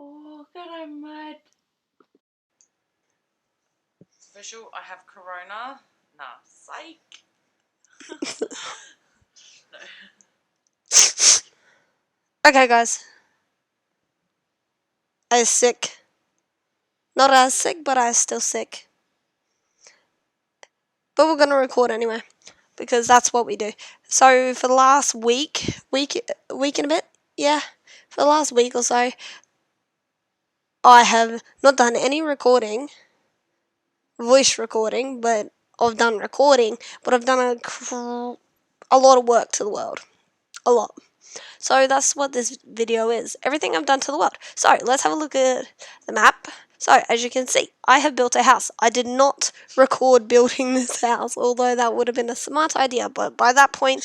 Oh, God, I'm mad. Official, I have corona. Nah, psych. No. Okay, guys. I was sick. Not as sick, but I was still sick. But we're gonna record anyway, because that's what we do. So for the last week and a bit, yeah, for the last week or so, I have not done any recording, voice recording, but I've done recording, but I've done a lot of work to the world. A lot. So that's what this video is. Everything I've done to the world. So let's have a look at the map. So as you can see, I have built a house. I did not record building this house, although that would have been a smart idea. But by that point,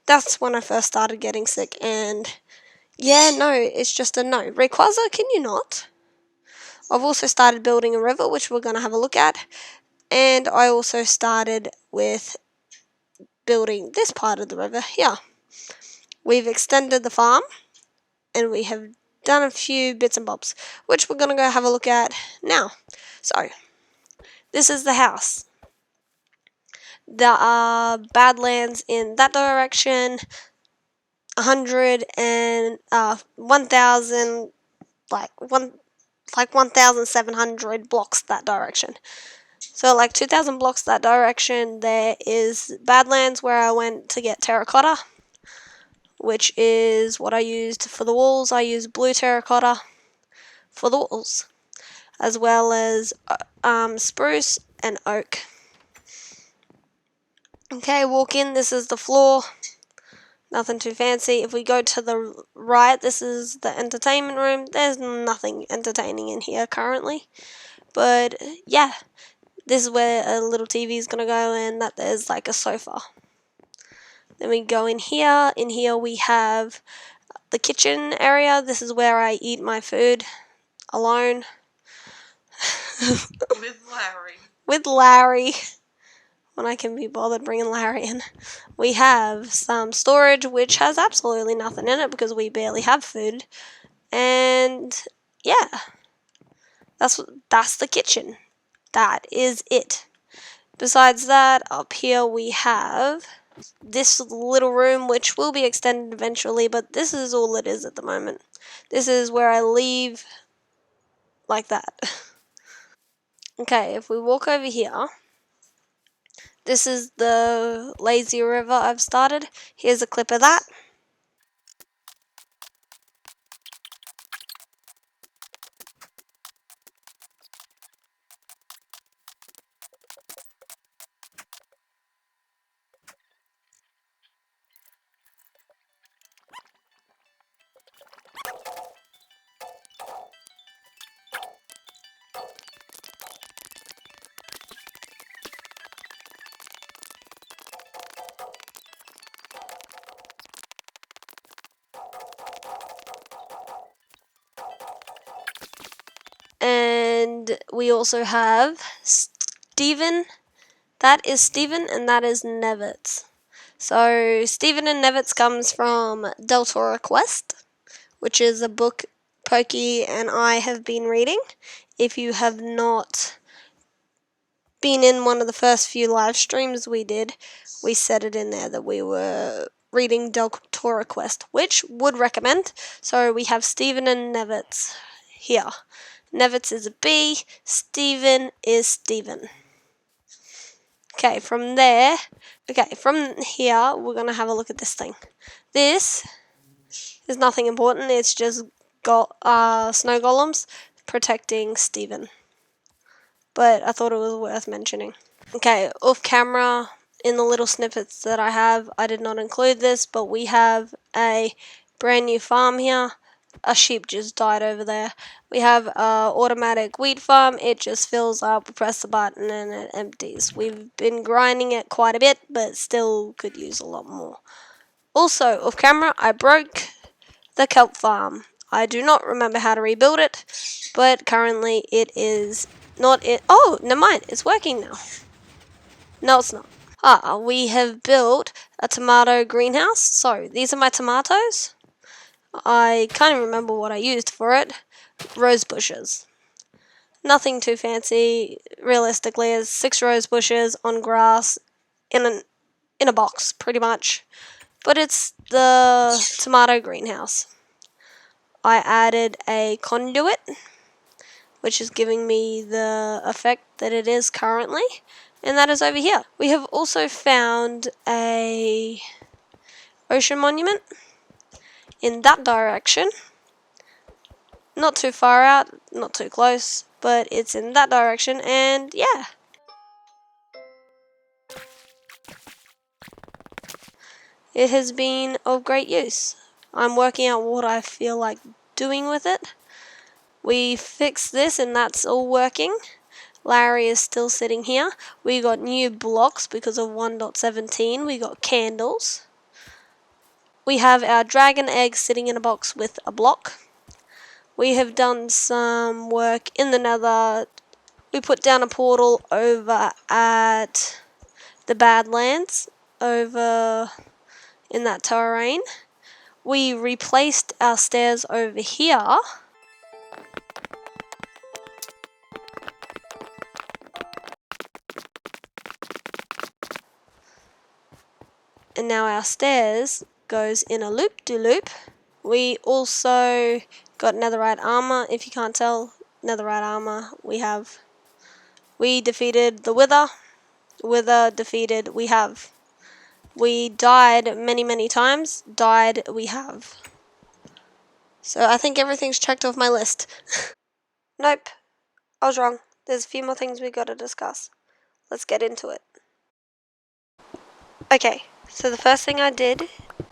that's when I first started getting sick. And yeah, no, it's just a no. Rayquaza, can you not? I've also started building a river, which we're going to have a look at. And I also started with building this part of the river here. We've extended the farm, and we have done a few bits and bobs, which we're going to go have a look at now. So, this is the house. There are badlands in that direction, 100 and 1,000, like 1,700 blocks that direction. So like 2,000 blocks that direction, there is badlands where I went to get terracotta, which is what I used for the walls. I used blue terracotta for the walls, as well as spruce and oak. Okay, walk in, this is the floor. Nothing too fancy. If we go to the right, this is the entertainment room. There's nothing entertaining in here currently. But yeah, this is where a little TV is going to go, and that there's like a sofa. Then we go in here. In here we have the kitchen area. This is where I eat my food alone. With Larry. With Larry. When I can be bothered bringing Larry in. We have some storage, which has absolutely nothing in it because we barely have food. And yeah, that's the kitchen. That is it. Besides that, up here we have this little room, which will be extended eventually, but this is all it is at the moment. This is where I leave like that. Okay, if we walk over here, this is the lazy river I've started. Here's a clip of that. And we also have Steven. That is Steven, and that is Nevitz. So Steven and Nevitz comes from Deltora Quest, which is a book Pokey and I have been reading. If you have not been in one of the first few live streams we did, we said it in there that we were reading Deltora Quest, which would recommend. So we have Steven and Nevitz here. Nevitz is a B, Steven is Steven. Okay, from here, we're going to have a look at this thing. This is nothing important, it's just snow golems protecting Steven. But I thought it was worth mentioning. Okay, off camera, in the little snippets that I have, I did not include this, but we have a brand new farm here. A sheep just died over there. We have an automatic wheat farm. It just fills up, we press the button and it empties. We've been grinding it quite a bit, but still could use a lot more. Also, off camera, I broke the kelp farm. I do not remember how to rebuild it, but currently it is not it. Oh, never mind, it's working now. No, it's not. We have built a tomato greenhouse. So, these are my tomatoes. I can't remember what I used for it. Rose bushes. Nothing too fancy. Realistically, is 6 rose bushes on grass in a box, pretty much. But it's the tomato greenhouse. I added a conduit, which is giving me the effect that it is currently, and that is over here. We have also found a ocean monument in that direction. Not too far out, not too close, but it's in that direction, and yeah. It has been of great use. I'm working out what I feel like doing with it. We fixed this and that's all working. Larry is still sitting here. We got new blocks because of 1.17. We got candles. We have our dragon egg sitting in a box with a block. We have done some work in the nether. We put down a portal over at the Badlands, over in that terrain. We replaced our stairs over here. And now our stairs goes in a loop-de-loop. We also got netherite armor. If you can't tell, netherite armor we defeated the wither. Wither defeated, we have. We died many times. Died, we have. So I think everything's checked off my list. Nope, I was wrong. There's a few more things we gotta discuss. Let's get into it. Okay, so the first thing I did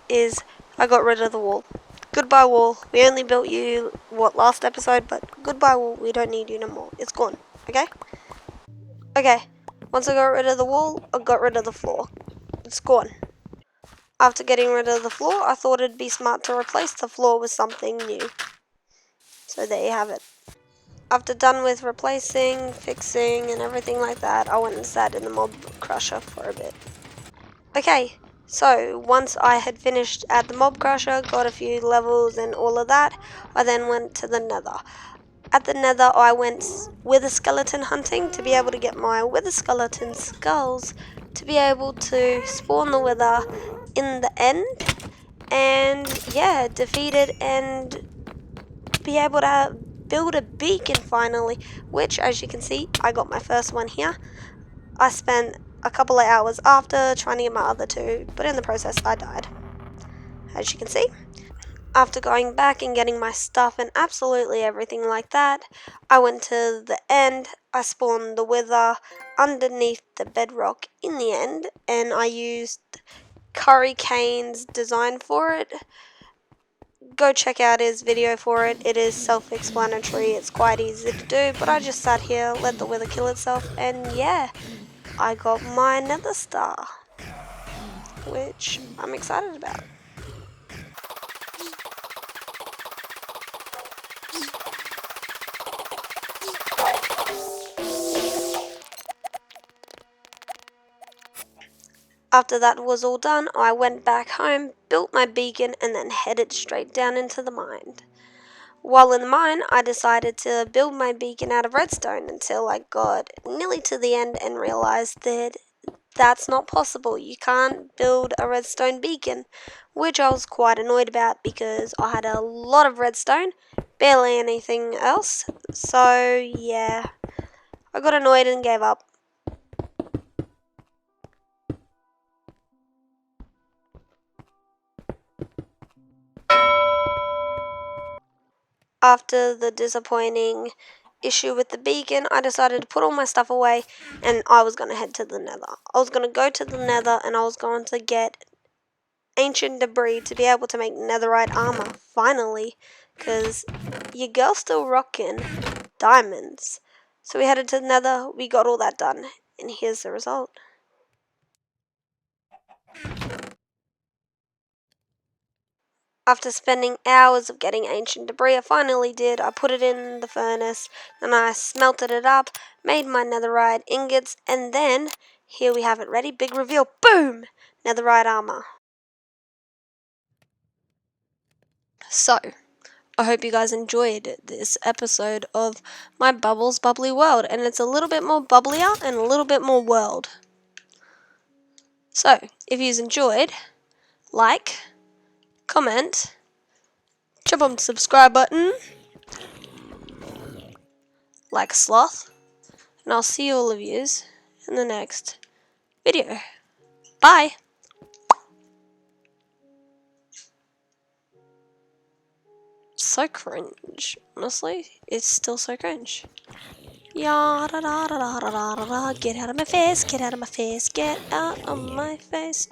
is I got rid of the wall. Goodbye wall. We only built you, last episode, but goodbye wall. We don't need you no more. It's gone, okay? Okay, once I got rid of the wall, I got rid of the floor. It's gone. After getting rid of the floor, I thought it'd be smart to replace the floor with something new. So there you have it. After done with replacing, fixing, and everything like that, I went and sat in the mob crusher for a bit. Okay, so once I had finished at the mob crusher, got a few levels and all of that, I then went to the nether. At the nether, I went wither skeleton hunting to be able to get my wither skeleton skulls to be able to spawn the wither in the end, and yeah, defeat it and be able to build a beacon finally, which as you can see, I got my first one here. I spent a couple of hours after trying to get my other two, but in the process I died, as you can see. After going back and getting my stuff and absolutely everything like that, I went to the end. I spawned the wither underneath the bedrock in the end, and I used Curry Kane's design for it. Go check out his video for it. It is self-explanatory. It's quite easy to do, but I just sat here, let the wither kill itself, and yeah, I got my nether star, which I'm excited about. After that was all done, I went back home, built my beacon, and then headed straight down into the mine. While in the mine, I decided to build my beacon out of redstone until I got nearly to the end and realized that that's not possible. You can't build a redstone beacon, which I was quite annoyed about because I had a lot of redstone, barely anything else. So yeah, I got annoyed and gave up. After the disappointing issue with the beacon, I decided to put all my stuff away and I was going to head to the nether. I was going to go to the nether and I was going to get ancient debris to be able to make netherite armor, finally, because your girl's still rocking diamonds. So we headed to the nether, we got all that done, and here's the result. After spending hours of getting ancient debris, I finally did. I put it in the furnace, then I smelted it up, made my netherite ingots, and then, here we have it ready. Big reveal, boom! Netherite armor. So, I hope you guys enjoyed this episode of my Bubbles Bubbly World, and it's a little bit more bubblier and a little bit more world. So, if you've enjoyed, like, comment, jump on the subscribe button, like a sloth, and I'll see all of yous in the next video. Bye! So cringe, honestly. It's still so cringe. Ya da da da da da da da. Get out of my face, get out of my face, get out of my face.